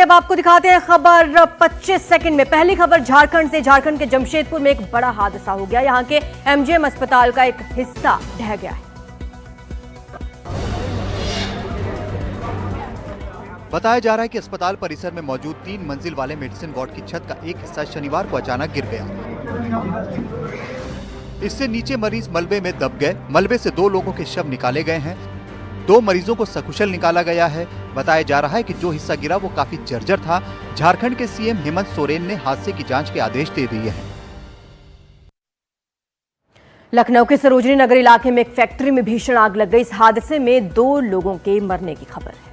अब आपको दिखाते हैं खबर 25 सेकंड में। पहली खबर झारखंड से। झारखंड के जमशेदपुर में एक बड़ा हादसा हो गया। यहां के एमजीएम अस्पताल का एक हिस्सा ढह गया है। बताया जा रहा है कि अस्पताल परिसर में मौजूद 3 मंजिल वाले मेडिसिन वार्ड की छत का एक हिस्सा शनिवार को अचानक गिर गया। इससे नीचे मरीज मलबे में दब गए। मलबे से 2 लोगों के शव निकाले गए हैं। 2 मरीजों को सकुशल निकाला गया है। बताया जा रहा है कि जो हिस्सा गिरा वो काफी जर्जर था। झारखंड के सीएम हेमंत सोरेन ने हादसे की जांच के आदेश दे दिए हैं। लखनऊ के सरोजनी नगर इलाके में एक फैक्ट्री में भीषण आग लग गई। इस हादसे में 2 लोगों के मरने की खबर है।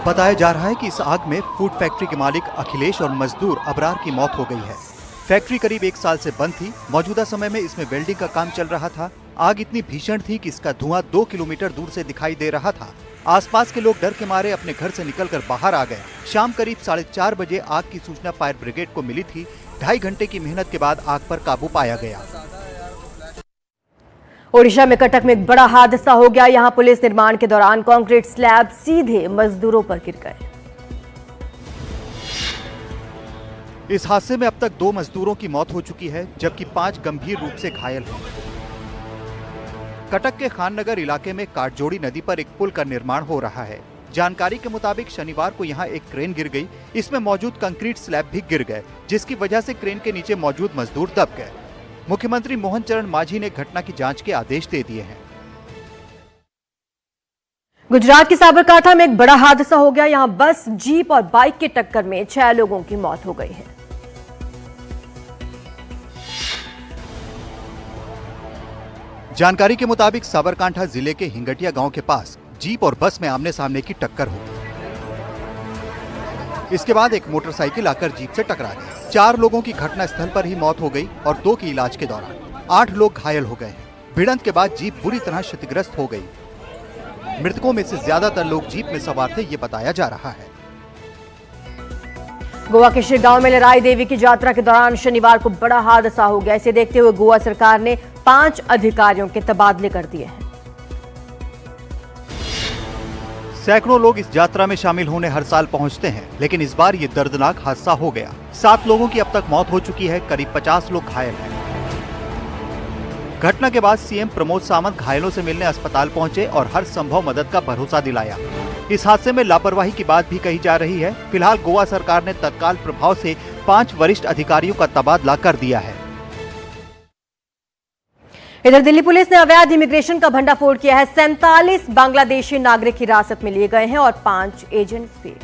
बताया जा रहा है कि इस आग में फूड फैक्ट्री के मालिक अखिलेश और मजदूर अबरार की मौत हो गई है। फैक्ट्री करीब 1 साल से बंद थी। मौजूदा समय में इसमें वेल्डिंग का काम चल रहा था। आग इतनी भीषण थी कि इसका धुआं 2 किलोमीटर दूर से दिखाई दे रहा था। आसपास के लोग डर के मारे अपने घर से निकलकर बाहर आ गए। शाम करीब 4:30 बजे आग की सूचना फायर ब्रिगेड को मिली थी। 2.5 घंटे की मेहनत के बाद आग पर काबू पाया गया। ओडिशा में कटक में एक बड़ा हादसा हो गया। यहां पुलिस निर्माण के दौरान कंक्रीट स्लैब सीधे मजदूरों पर गिर गए। इस हादसे में अब तक 2 मजदूरों की मौत हो चुकी है, जबकि 5 गंभीर रूप से घायल हैं। कटक के खाननगर इलाके में काटजोड़ी नदी पर एक पुल का निर्माण हो रहा है। जानकारी के मुताबिक शनिवार को यहां एक क्रेन गिर गई। इसमें मौजूद कंक्रीट स्लैब भी गिर गए, जिसकी वजह से क्रेन के नीचे मौजूद मजदूर दब गए। मुख्यमंत्री मोहन चरण मांझी ने घटना की जांच के आदेश दे दिए हैं। गुजरात के साबरकांठा में एक बड़ा हादसा हो गया। यहां बस, जीप और बाइक की टक्कर में 6 लोगों की मौत हो गई है। जानकारी के मुताबिक साबरकांठा जिले के हिंगटिया गांव के पास जीप और बस में आमने सामने की टक्कर हो गई। इसके बाद एक मोटरसाइकिल आकर जीप से टकरा गई। 4 लोगों की घटनास्थल पर ही मौत हो गई और 2 की इलाज के दौरान 8 लोग घायल हो गए। भिड़ंत के बाद जीप बुरी तरह क्षतिग्रस्त हो गई। मृतकों में से ज्यादातर लोग जीप में सवार थे, ये बताया जा रहा है। गोवा के शिरगांव में लराई देवी की यात्रा के दौरान शनिवार को बड़ा हादसा हो गया। इसे देखते हुए गोवा सरकार ने 5 अधिकारियों के तबादले कर दिए हैं। सैकड़ों लोग इस यात्रा में शामिल होने हर साल पहुंचते हैं, लेकिन इस बार ये दर्दनाक हादसा हो गया। 7 लोगों की अब तक मौत हो चुकी है। करीब 50 लोग घायल हैं। घटना के बाद सीएम प्रमोद सावंत घायलों से मिलने अस्पताल पहुंचे और हर संभव मदद का भरोसा दिलाया। इस हादसे में लापरवाही की बात भी कही जा रही है। फिलहाल गोवा सरकार ने तत्काल प्रभाव से 5 वरिष्ठ अधिकारियों का तबादला कर दिया है। इधर दिल्ली पुलिस ने अवैध इमिग्रेशन का भंडाफोड़ किया है। 47 बांग्लादेशी नागरिक हिरासत में लिए गए हैं और 5 एजेंट्स भी।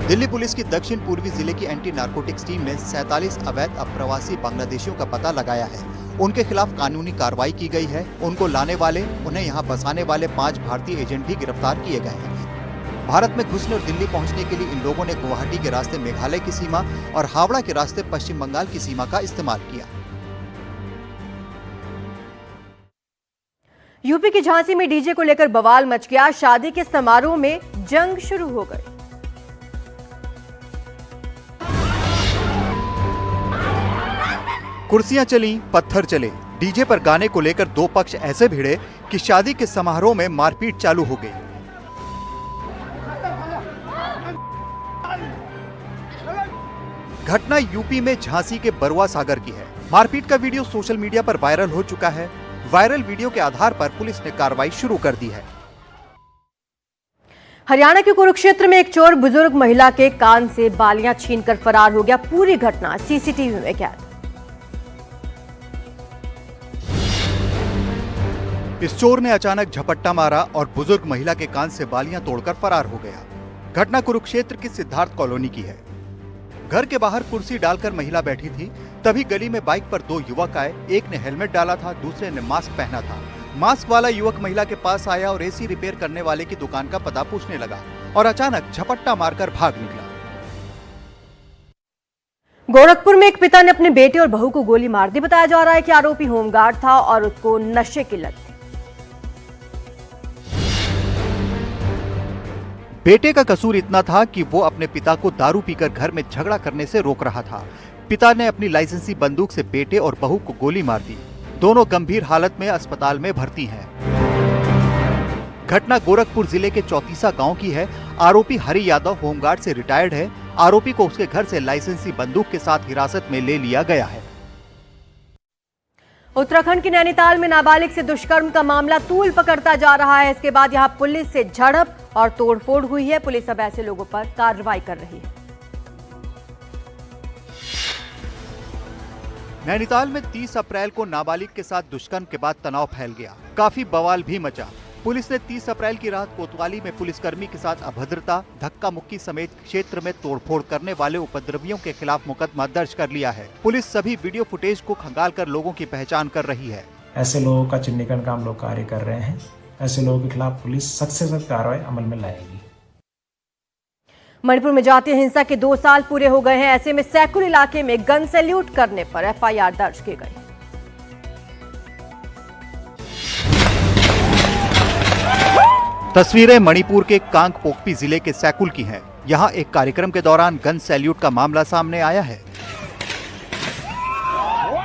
दिल्ली पुलिस की दक्षिण पूर्वी जिले की एंटी नारकोटिक्स टीम ने 47 अवैध अप्रवासी बांग्लादेशियों का पता लगाया है। उनके खिलाफ कानूनी कार्रवाई की गई है। उनको लाने वाले, उन्हें यहां बसाने वाले 5 भारतीय एजेंट भी गिरफ्तार किए गए हैं। भारत में घुसने और दिल्ली पहुंचने के लिए इन लोगों ने गुवाहाटी के रास्ते मेघालय की सीमा और हावड़ा के रास्ते पश्चिम बंगाल की सीमा का इस्तेमाल किया। यूपी की झांसी में डीजे को लेकर बवाल मच गया। शादी के समारोह में जंग शुरू हो गई। कुर्सियां चली, पत्थर चले। डीजे पर गाने को लेकर 2 पक्ष ऐसे भिड़े कि शादी के समारोह में मारपीट चालू हो गई। घटना यूपी में झांसी के बरुआ सागर की है। मारपीट का वीडियो सोशल मीडिया पर वायरल हो चुका है। वायरल वीडियो के आधार पर पुलिस ने कार्रवाई शुरू कर दी है। हरियाणा के कुरुक्षेत्र में एक चोर बुजुर्ग महिला के कान से बालियां छीनकर फरार हो गया। पूरी घटना सीसीटीवी में कैद। इस चोर ने अचानक झपट्टा मारा और बुजुर्ग महिला के कान से बालियां तोड़कर फरार हो गया। घटना कुरुक्षेत्र की सिद्धार्थ कॉलोनी की है। घर के बाहर कुर्सी डालकर महिला बैठी थी। तभी गली में बाइक पर 2 युवक आए। एक ने हेलमेट डाला था, दूसरे ने मास्क पहना था। मास्क वाला युवक महिला के पास आया और एसी रिपेयर करने वाले की दुकान का पता पूछने लगा और अचानक झपट्टा मारकर भाग निकला। गोरखपुर में एक पिता ने अपने बेटे और बहू को गोली मार दी। बताया जा रहा है कि आरोपी होमगार्ड था और उसको नशे की लत थी। बेटे का कसूर इतना था कि वो अपने पिता को दारू पीकर घर में झगड़ा करने से रोक रहा था। पिता ने अपनी लाइसेंसी बंदूक से बेटे और बहू को गोली मार दी। दोनों गंभीर हालत में अस्पताल में भर्ती हैं। घटना गोरखपुर जिले के चौतीसा गांव की है। आरोपी हरि यादव होमगार्ड से रिटायर्ड है। आरोपी को उसके घर से लाइसेंसी बंदूक के साथ हिरासत में ले लिया गया है। उत्तराखंड के नैनीताल में नाबालिग से दुष्कर्म का मामला तूल पकड़ता जा रहा है। इसके बाद यहां पुलिस से झड़प और तोड़फोड़ हुई है। पुलिस अब ऐसे लोगों पर कार्रवाई कर रही है। नैनीताल में 30 अप्रैल को नाबालिग के साथ दुष्कर्म के बाद तनाव फैल गया। काफी बवाल भी मचा। पुलिस ने 30 अप्रैल की रात कोतवाली में पुलिसकर्मी के साथ अभद्रता, धक्का मुक्की समेत क्षेत्र में तोड़फोड़ करने वाले उपद्रवियों के खिलाफ मुकदमा दर्ज कर लिया है। पुलिस सभी वीडियो फुटेज को खंगाल कर लोगों की पहचान कर रही है। ऐसे लोगों का चिन्हीकरण का हम लोग कार्य कर रहे हैं। ऐसे लोगों के खिलाफ पुलिस सख्त से सख्त कार्रवाई अमल में लाएगी। मणिपुर में जातीय हिंसा के 2 साल पूरे हो गए हैं। ऐसे में सैकुल इलाके में गन सैल्यूट करने पर एफआईआर दर्ज की गई। तस्वीरें मणिपुर के कांगपोकपी जिले के सैकुल की हैं। यहां एक कार्यक्रम के दौरान गन सैल्यूट का मामला सामने आया है।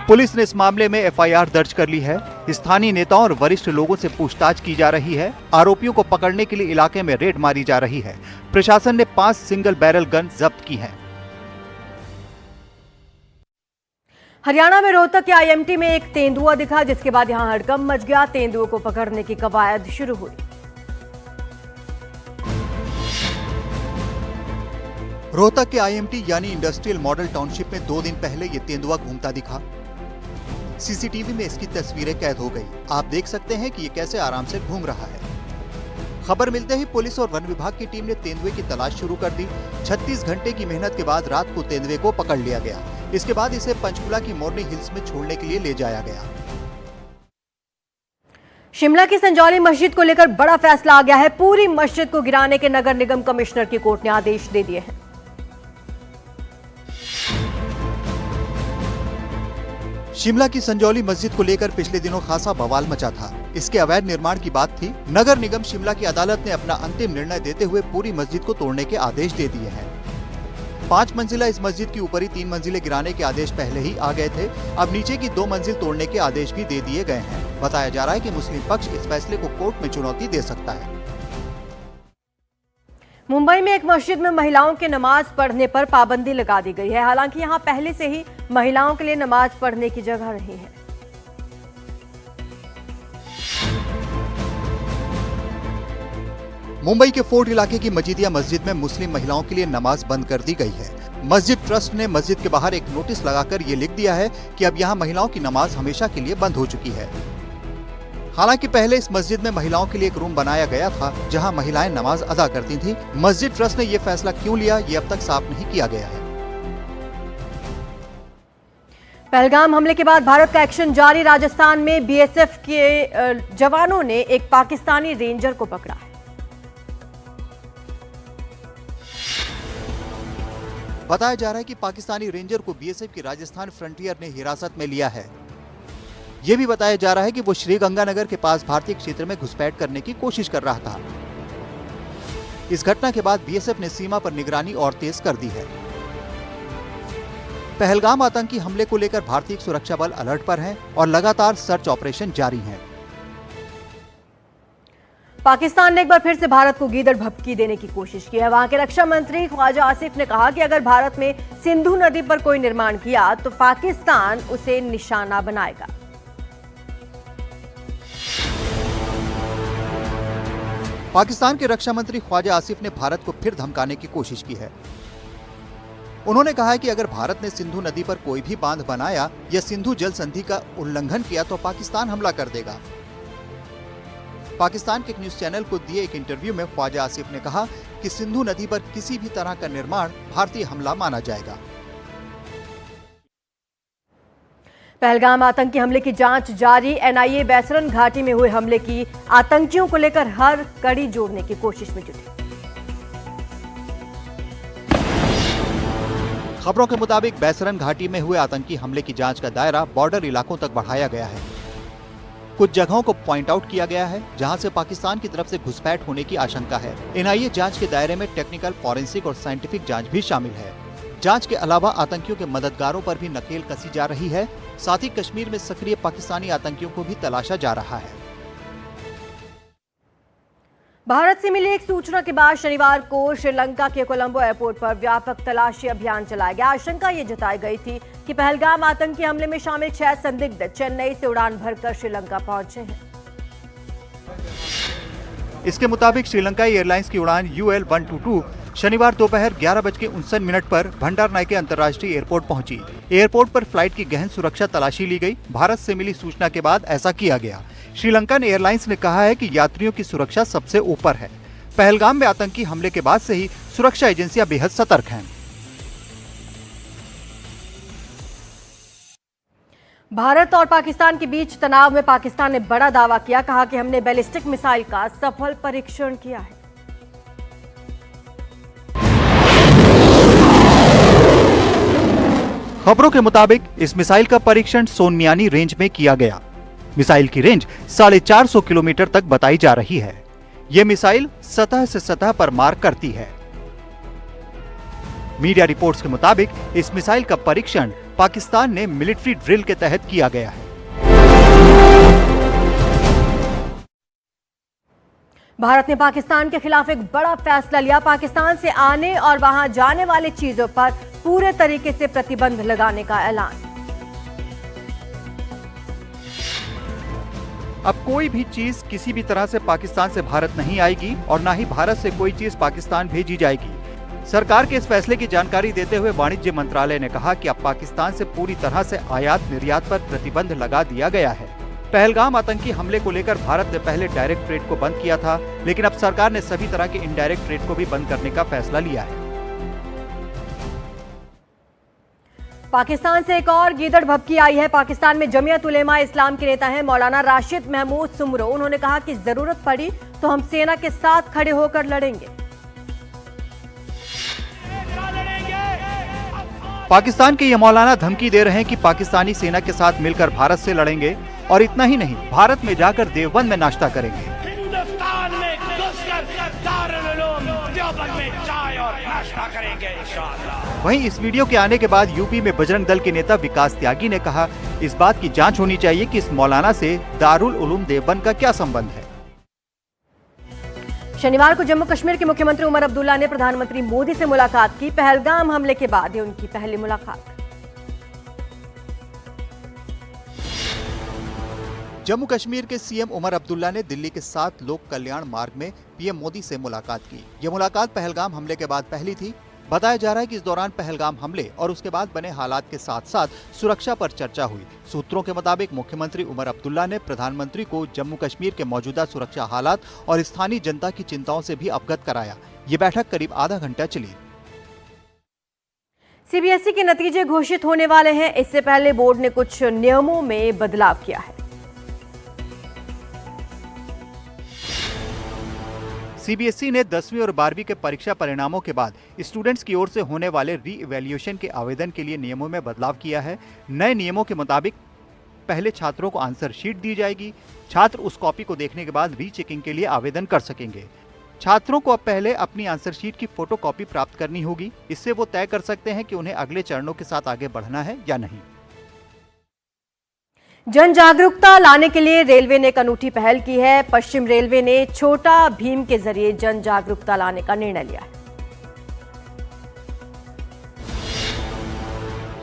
पुलिस ने इस मामले में एफआईआर दर्ज कर ली है। स्थानीय नेताओं और वरिष्ठ लोगों से पूछताछ की जा रही है। आरोपियों को पकड़ने के लिए इलाके में रेड मारी जा रही है। प्रशासन ने 5 सिंगल बैरल गन जब्त की हैं। हरियाणा में रोहतक के आईएमटी में एक तेंदुआ दिखा, जिसके बाद यहां हड़कंप मच गया। तेंदुए को पकड़ने की कवायद शुरू हुई। रोहतक के आईएमटी यानी इंडस्ट्रियल मॉडल टाउनशिप में 2 दिन पहले ये तेंदुआ घूमता दिखा। सीसीटीवी में इसकी तस्वीरें कैद हो गई। आप देख सकते हैं कि ये कैसे आराम से घूम रहा है। खबर मिलते ही पुलिस और वन विभाग की टीम ने तेंदुए की तलाश शुरू कर दी। 36 घंटे की मेहनत के बाद रात को तेंदुए को पकड़ लिया गया। इसके बाद इसे पंचकुला की मोरनी हिल्स में छोड़ने के लिए ले जाया गया। शिमला की संजौली मस्जिद को लेकर बड़ा फैसला आ गया है। पूरी मस्जिद को गिराने के नगर निगम कमिश्नर की कोर्ट ने आदेश दे दिए हैं। शिमला की संजौली मस्जिद को लेकर पिछले दिनों खासा बवाल मचा था। इसके अवैध निर्माण की बात थी। नगर निगम शिमला की अदालत ने अपना अंतिम निर्णय देते हुए पूरी मस्जिद को तोड़ने के आदेश दे दिए हैं। 5 मंजिला इस मस्जिद की ऊपरी 3 मंजिलें गिराने के आदेश पहले ही आ गए थे। अब नीचे की 2 मंजिल तोड़ने के आदेश भी दे दिए गए हैं। बताया जा रहा है कि मुस्लिम पक्ष इस फैसले को कोर्ट में चुनौती दे सकता है। मुंबई में एक मस्जिद में महिलाओं के नमाज पढ़ने पर पाबंदी लगा दी गई है। हालांकि यहां पहले से ही महिलाओं के लिए नमाज पढ़ने की जगह नहीं है। मुंबई के फोर्ट इलाके की मजीदिया मस्जिद में मुस्लिम महिलाओं के लिए नमाज बंद कर दी गई है। मस्जिद ट्रस्ट ने मस्जिद के बाहर एक नोटिस लगाकर ये लिख दिया है कि अब यहाँ महिलाओं की नमाज हमेशा के लिए बंद हो चुकी है। हालांकि पहले इस मस्जिद में महिलाओं के लिए एक रूम बनाया गया था, जहां महिलाएं नमाज अदा करती थीं। मस्जिद ट्रस्ट ने यह फैसला क्यों लिया, ये अब तक साफ नहीं किया गया है। पहलगाम हमले के बाद भारत का एक्शन जारी। राजस्थान में बीएसएफ के जवानों ने एक पाकिस्तानी रेंजर को पकड़ा है। बताया जा रहा है कि पाकिस्तानी रेंजर को बीएसएफ की राजस्थान फ्रंटियर ने हिरासत में लिया है। यह भी बताया जा रहा है कि वो श्रीगंगानगर के पास भारतीय क्षेत्र में घुसपैठ करने की कोशिश कर रहा था। इस घटना के बाद बीएसएफ ने सीमा पर निगरानी और तेज कर दी है। पहलगाम आतंकी हमले को लेकर भारतीय सुरक्षा बल अलर्ट पर हैं और लगातार सर्च ऑपरेशन जारी हैं। पाकिस्तान ने एक बार फिर से भारत को गीदड़ भभकी देने की कोशिश की है। वहां के रक्षा मंत्री ख्वाजा आसिफ ने कहा कि अगर भारत में सिंधु नदी पर कोई निर्माण किया तो पाकिस्तान उसे निशाना बनाएगा। पाकिस्तान के रक्षा मंत्री ख्वाजा आसिफ ने भारत को फिर धमकाने की कोशिश की है। उन्होंने कहा है कि अगर भारत ने सिंधु नदी पर कोई भी बांध बनाया या सिंधु जल संधि का उल्लंघन किया तो पाकिस्तान हमला कर देगा। पाकिस्तान के एक न्यूज चैनल को दिए एक इंटरव्यू में ख्वाजा आसिफ ने कहा कि सिंधु नदी पर किसी भी तरह का निर्माण भारतीय हमला माना जाएगा। पहलगाम आतंकी हमले की जांच जारी। एनआईए बैसरन घाटी में हुए हमले की आतंकियों को लेकर हर कड़ी जोड़ने की कोशिश में जुटी। खबरों के मुताबिक बैसरन घाटी में हुए आतंकी हमले की जांच का दायरा बॉर्डर इलाकों तक बढ़ाया गया है। कुछ जगहों को पॉइंट आउट किया गया है जहां से पाकिस्तान की तरफ से घुसपैठ होने की आशंका है। एनआईए जांच के दायरे में टेक्निकल, फॉरेंसिक और साइंटिफिक जांच भी शामिल है। जांच के अलावा आतंकियों के मददगारों पर भी नकेल कसी जा रही है। साथ ही कश्मीर में सक्रिय पाकिस्तानी आतंकियों को भी तलाशा जा रहा है। भारत से मिली एक सूचना के बाद शनिवार को श्रीलंका के कोलंबो एयरपोर्ट पर व्यापक तलाशी अभियान चलाया गया। आशंका ये जताई गई थी कि पहलगाम आतंकी हमले में शामिल 6 संदिग्ध चेन्नई से उड़ान भरकर श्रीलंका पहुंचे हैं। इसके मुताबिक श्रीलंकाई एयरलाइंस की उड़ान UL-122 शनिवार दोपहर 11:59 पर भंडारनायके अंतर्राष्ट्रीय एयरपोर्ट पहुंची। एयरपोर्ट पर फ्लाइट की गहन सुरक्षा तलाशी ली गई। भारत से मिली सूचना के बाद ऐसा किया गया। श्रीलंकन एयरलाइंस ने कहा है कि यात्रियों की सुरक्षा सबसे ऊपर है। पहलगाम में आतंकी हमले के बाद से ही सुरक्षा एजेंसियां बेहद सतर्क हैं। भारत और पाकिस्तान के बीच तनाव में पाकिस्तान ने बड़ा दावा किया। कहा कि हमने बैलिस्टिक मिसाइल का सफल परीक्षण किया है। खबरों के मुताबिक इस मिसाइल का परीक्षण सोनमियानी रेंज में किया गया। मिसाइल की रेंज 450 किलोमीटर तक बताई जा रही है। यह मिसाइल सतह से सतह पर मार करती है। मीडिया रिपोर्ट्स के मुताबिक इस मिसाइल का परीक्षण पाकिस्तान ने मिलिट्री ड्रिल के तहत किया गया है। भारत ने पाकिस्तान के खिलाफ एक बड़ा फैसला लिया। पाकिस्तान से आने और वहां जाने वाली चीजों पर पूरे तरीके से प्रतिबंध लगाने का ऐलान। अब कोई भी चीज किसी भी तरह से पाकिस्तान से भारत नहीं आएगी और न ही भारत से कोई चीज पाकिस्तान भेजी जाएगी। सरकार के इस फैसले की जानकारी देते हुए वाणिज्य मंत्रालय ने कहा कि अब पाकिस्तान से पूरी तरह से आयात निर्यात पर प्रतिबंध लगा दिया गया है। पहलगाम आतंकी हमले को लेकर भारत ने पहले डायरेक्ट ट्रेड को बंद किया था, लेकिन अब सरकार ने सभी तरह के इनडायरेक्ट ट्रेड को भी बंद करने का फैसला लिया है। पाकिस्तान से एक और गीदड़ भभकी आई है। पाकिस्तान में जमीयत उलेमा इस्लाम के नेता हैं मौलाना राशिद महमूद सुमरो। उन्होंने कहा कि जरूरत पड़ी तो हम सेना के साथ खड़े होकर लड़ेंगे। पाकिस्तान के ये मौलाना धमकी दे रहे हैं कि पाकिस्तानी सेना के साथ मिलकर भारत से लड़ेंगे और इतना ही नहीं, भारत में जाकर देवबंद में नाश्ता करेंगे। हिंदुस्तान में घुसकर दारुल उलूम देवबंद में चाय और नाश्ता करेंगे इंशाअल्लाह। वहीं इस वीडियो के आने के बाद यूपी में बजरंग दल के नेता विकास त्यागी ने कहा, इस बात की जांच होनी चाहिए कि इस मौलाना से दारुल उलूम देवबंद का क्या संबंध है। शनिवार को जम्मू कश्मीर के मुख्यमंत्री उमर अब्दुल्ला ने प्रधानमंत्री मोदी से मुलाकात की। पहलगाम हमले के बाद ये उनकी पहली मुलाकात। जम्मू कश्मीर के सीएम उमर अब्दुल्ला ने दिल्ली के 7 लोक कल्याण मार्ग में पीएम मोदी से मुलाकात की। यह मुलाकात पहलगाम हमले के बाद पहली थी। बताया जा रहा है कि इस दौरान पहलगाम हमले और उसके बाद बने हालात के साथ साथ सुरक्षा पर चर्चा हुई। सूत्रों के मुताबिक मुख्यमंत्री उमर अब्दुल्ला ने प्रधानमंत्री को जम्मू कश्मीर के मौजूदा सुरक्षा हालात और स्थानीय जनता की चिंताओं से भी अवगत कराया। ये बैठक करीब आधा घंटा चली। सीबीएसई के नतीजे घोषित होने वाले हैं। इससे पहले बोर्ड ने कुछ नियमों में बदलाव किया है। सीबीएसई ने 10वीं और 12वीं के परीक्षा परिणामों के बाद स्टूडेंट्स की ओर से होने वाले री इवैल्यूएशन के आवेदन के लिए नियमों में बदलाव किया है। नए नियमों के मुताबिक पहले छात्रों को आंसर शीट दी जाएगी। छात्र उस कॉपी को देखने के बाद रीचेकिंग के लिए आवेदन कर सकेंगे। छात्रों को अब पहले अपनी आंसर शीट की फोटो कॉपी प्राप्त करनी होगी। इससे वो तय कर सकते हैं कि उन्हें अगले चरणों के साथ आगे बढ़ना है या नहीं। जन जागरूकता लाने के लिए रेलवे ने एक अनूठी पहल की है। पश्चिम रेलवे ने छोटा भीम के जरिए जन जागरूकता लाने का निर्णय लिया है।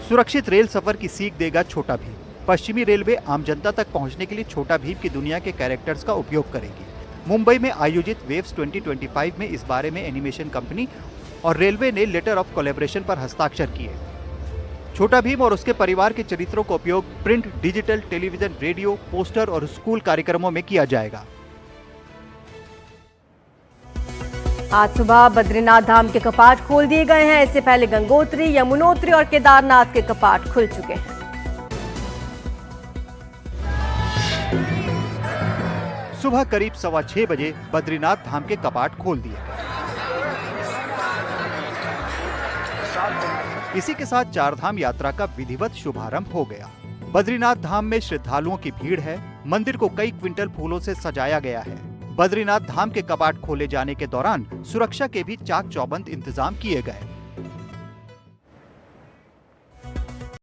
सुरक्षित रेल सफर की सीख देगा छोटा भीम। पश्चिमी रेलवे आम जनता तक पहुंचने के लिए छोटा भीम की दुनिया के कैरेक्टर्स का उपयोग करेगी। मुंबई में आयोजित वेव्स 2025 में इस बारे में एनिमेशन कंपनी और रेलवे ने लेटर ऑफ कोलैबोरेशन पर हस्ताक्षर किए। छोटा भीम और उसके परिवार के चरित्रों का उपयोग print, digital, television, radio, poster और स्कूल कार्यक्रमों में किया जाएगा। आज सुबह बद्रीनाथ धाम के कपाट खोल दिए गए हैं। इससे पहले गंगोत्री, यमुनोत्री और केदारनाथ के कपाट खुल चुके हैं। सुबह करीब 6:15 बजे बद्रीनाथ धाम के कपाट खोल दिए गए। इसी के साथ चारधाम यात्रा का विधिवत शुभारंभ हो गया। बद्रीनाथ धाम में श्रद्धालुओं की भीड़ है। मंदिर को कई क्विंटल फूलों से सजाया गया है। बद्रीनाथ धाम के कपाट खोले जाने के दौरान सुरक्षा के भी चाक चौबंद इंतजाम किए गए।